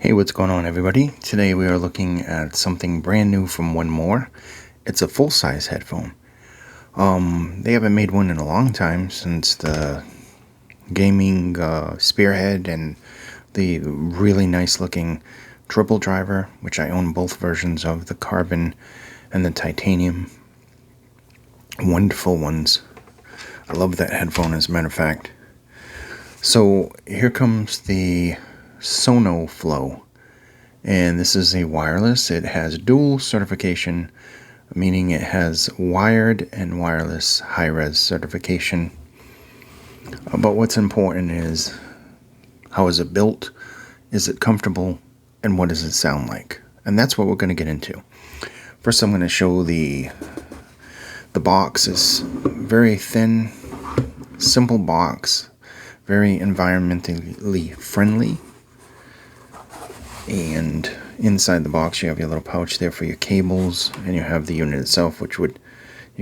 Hey, what's going on, everybody? Today we are looking at something brand new from One More. It's a full-size headphone. They haven't made one in a long time since the gaming Spearhead and the really nice-looking triple driver, which I own both versions of, the carbon and the titanium. Wonderful ones. I love that headphone, as a matter of fact. So here comes the SonoFlow. And this is a wireless. It has dual certification, meaning it has wired and wireless high-res certification. But what's important is, how is it built? Is it comfortable? And what does it sound like? And that's what we're going to get into. First, I'm going to show the box is very thin, simple box, very environmentally friendly. And inside the box you have your little pouch there for your cables, and you have the unit itself, which you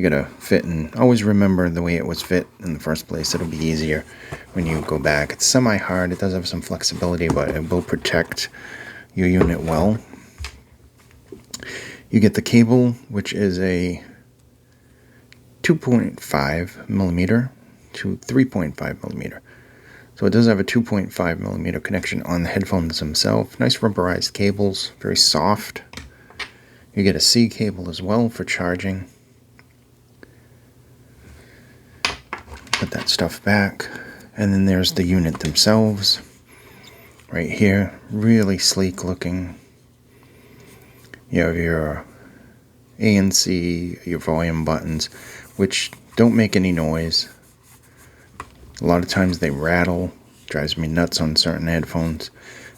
gotta fit, and always remember the way it was fit in the first place. It'll be easier when you go back. It's semi-hard, it does have some flexibility, but it will protect your unit well. You get the cable, which is a 2.5 millimeter to 3.5 millimeter. So it does have a 2.5 millimeter connection on the headphones themselves. Nice rubberized cables, very soft. You get a C cable as well for charging. Put that stuff back. And then there's the unit themselves. Right here, really sleek looking. You have your ANC, your volume buttons, which don't make any noise. A lot of times they rattle, drives me nuts on certain headphones.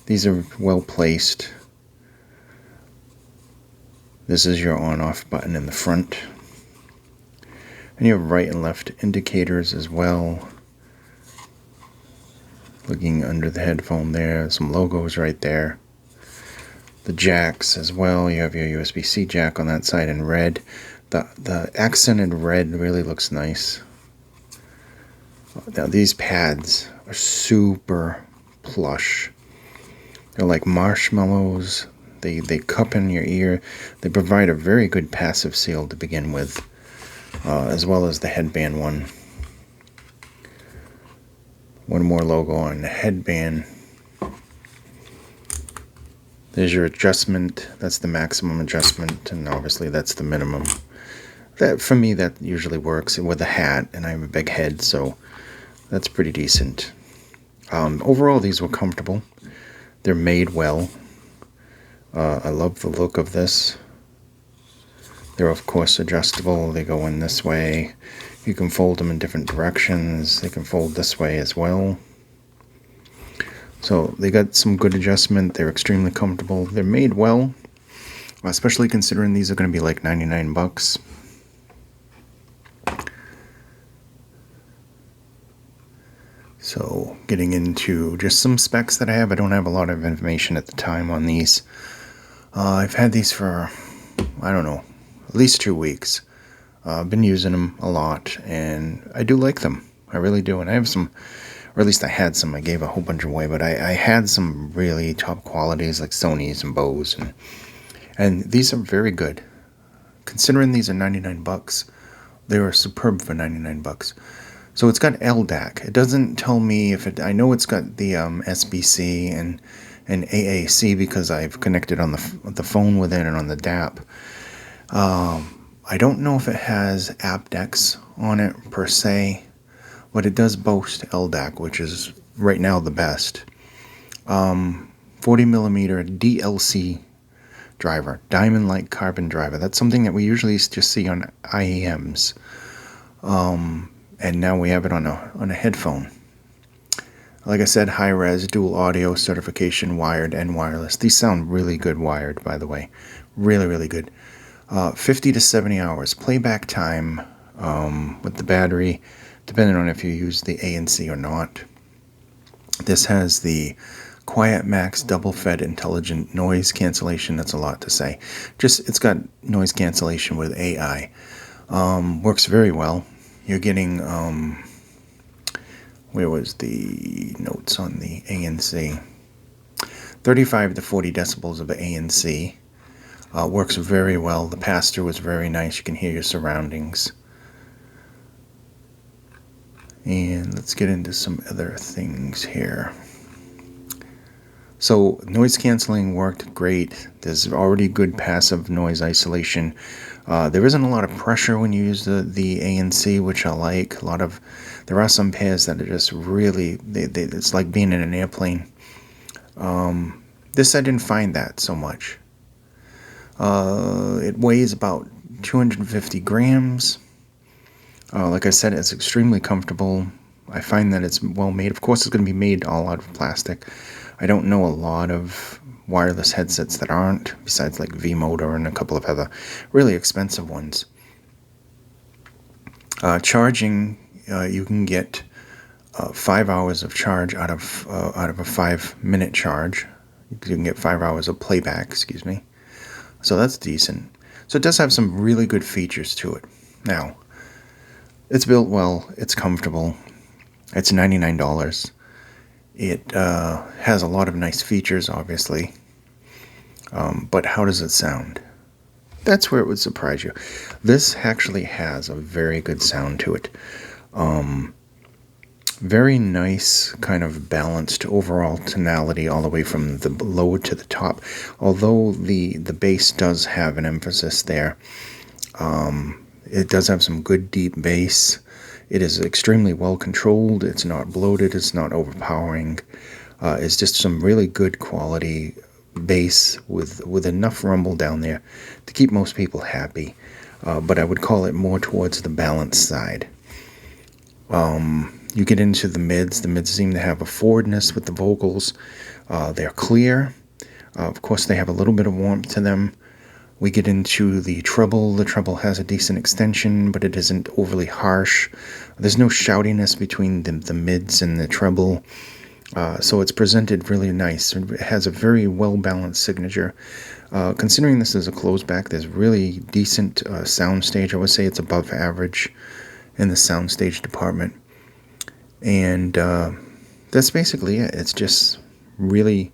These are well placed. This is your on-off button in the front. And you have right and left indicators as well. Looking under the headphone there, some logos right there. The jacks as well, you have your USB-C jack on that side in red. The accented red really looks nice. Now these pads are super plush. They're like marshmallows. They cup in your ear. They provide a very good passive seal to begin with, as well as the headband one. One more logo on the headband. There's your adjustment. That's the maximum adjustment, and obviously that's the minimum. That, for me, that usually works with a hat, and I have a big head, so that's pretty decent. Overall, these were comfortable. They're made well. I love the look of this. They're, of course, adjustable. They go in this way. You can fold them in different directions. They can fold this way as well. So they got some good adjustment. They're extremely comfortable. They're made well, especially considering these are going to be like 99 bucks. So getting into just some specs that I have. I don't have a lot of information at the time on these. I've had these for, I don't know, at least 2 weeks. I've been using them a lot, and I do like them. I really do. And I have some, or at least I had some. I gave a whole bunch away, but I had some really top qualities like Sony's and Bose, and these are very good. Considering these are 99 bucks, they are superb for 99 bucks. So it's got LDAC. It doesn't tell me if it. I know it's got the SBC and AAC because I've connected on the phone with it and on the DAP. I don't know if it has aptX on it per se, but it does boast LDAC, which is right now the best. 40 millimeter DLC driver, diamond-like carbon driver. That's something that we usually just see on IEMs. And now we have it on a headphone. Like I said, high-res, dual audio certification, wired and wireless. These sound really good wired, by the way. Really, really good. 50 to 70 hours playback time with the battery, depending on if you use the ANC or not. This has the Quiet Max double-fed intelligent noise cancellation. That's a lot to say. It's got noise cancellation with AI. Works very well. You're getting, where was the notes on the ANC? 35 to 40 decibels of ANC. Works very well. The pass-through is very nice. You can hear your surroundings. And let's get into some other things here. So noise canceling worked great. There's already good passive noise isolation. There isn't a lot of pressure when you use the ANC, which I like. There are some pairs that are just really, it's like being in an airplane. This I didn't find that so much. It weighs about 250 grams. Like I said, it's extremely comfortable. I find that it's well made. Of course, it's going to be made all out of plastic. I don't know a lot of wireless headsets that aren't, besides like V-Motor and a couple of other really expensive ones. Charging, you can get 5 hours of charge out of a 5-minute charge. You can get 5 hours of playback, excuse me. So that's decent. So it does have some really good features to it. Now, it's built well. It's comfortable. It's $99. It has a lot of nice features, obviously. But how does it sound? That's where it would surprise you. This actually has a very good sound to it. Very nice, kind of balanced overall tonality all the way from the low to the top. Although the bass does have an emphasis there. It does have some good deep bass. It is extremely well controlled. It's not bloated. It's not overpowering. It's just some really good quality bass with enough rumble down there to keep most people happy. But I would call it more towards the balanced side. You get into the mids. The mids seem to have a forwardness with the vocals. They're clear. Of course, they have a little bit of warmth to them. We get into the treble. The treble has a decent extension, but it isn't overly harsh. There's no shoutiness between the mids and the treble. So it's presented really nice. It has a very well-balanced signature. Considering this is a closed back, there's really decent soundstage. I would say it's above average in the soundstage department. And that's basically it. It's just really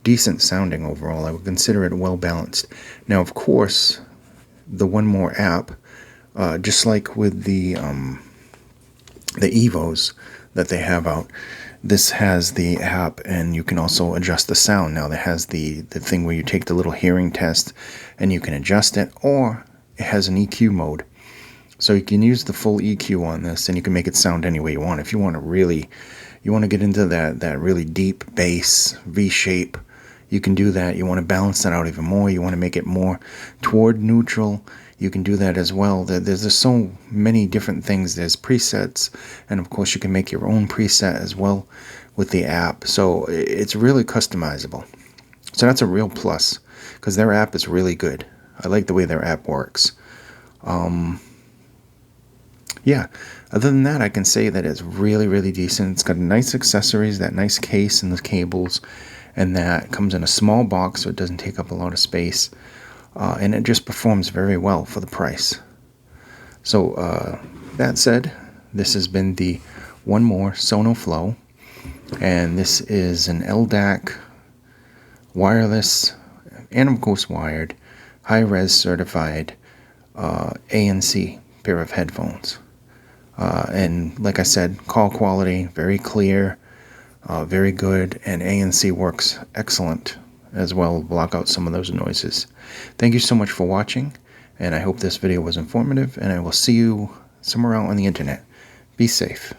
decent sounding overall. I would consider it well balanced. Now, of course, the One More app, just like with the Evos that they have out, this has the app, and you can also adjust the sound. Now, it has the thing where you take the little hearing test and you can adjust it, or it has an EQ mode. So you can use the full EQ on this, and you can make it sound any way you want. If you want to get into that really deep bass V shape, you can do that. You want to balance that out even more. You want to make it more toward neutral. You can do that as well. There's just so many different things. There's presets, and of course you can make your own preset as well with the app. So it's really customizable. So that's a real plus, because their app is really good. I like the way their app works. Yeah, other than that, I can say that it's really, really decent. It's got nice accessories, that nice case and the cables, and that comes in a small box, so it doesn't take up a lot of space. And it just performs very well for the price. So, that said, this has been the One More SonoFlow, and this is an LDAC, wireless, and of course wired, high-res certified ANC pair of headphones. And like I said, call quality, very clear, very good, and ANC works excellent as well, block out some of those noises. Thank you so much for watching, and I hope this video was informative, and I will see you somewhere out on the internet. Be safe.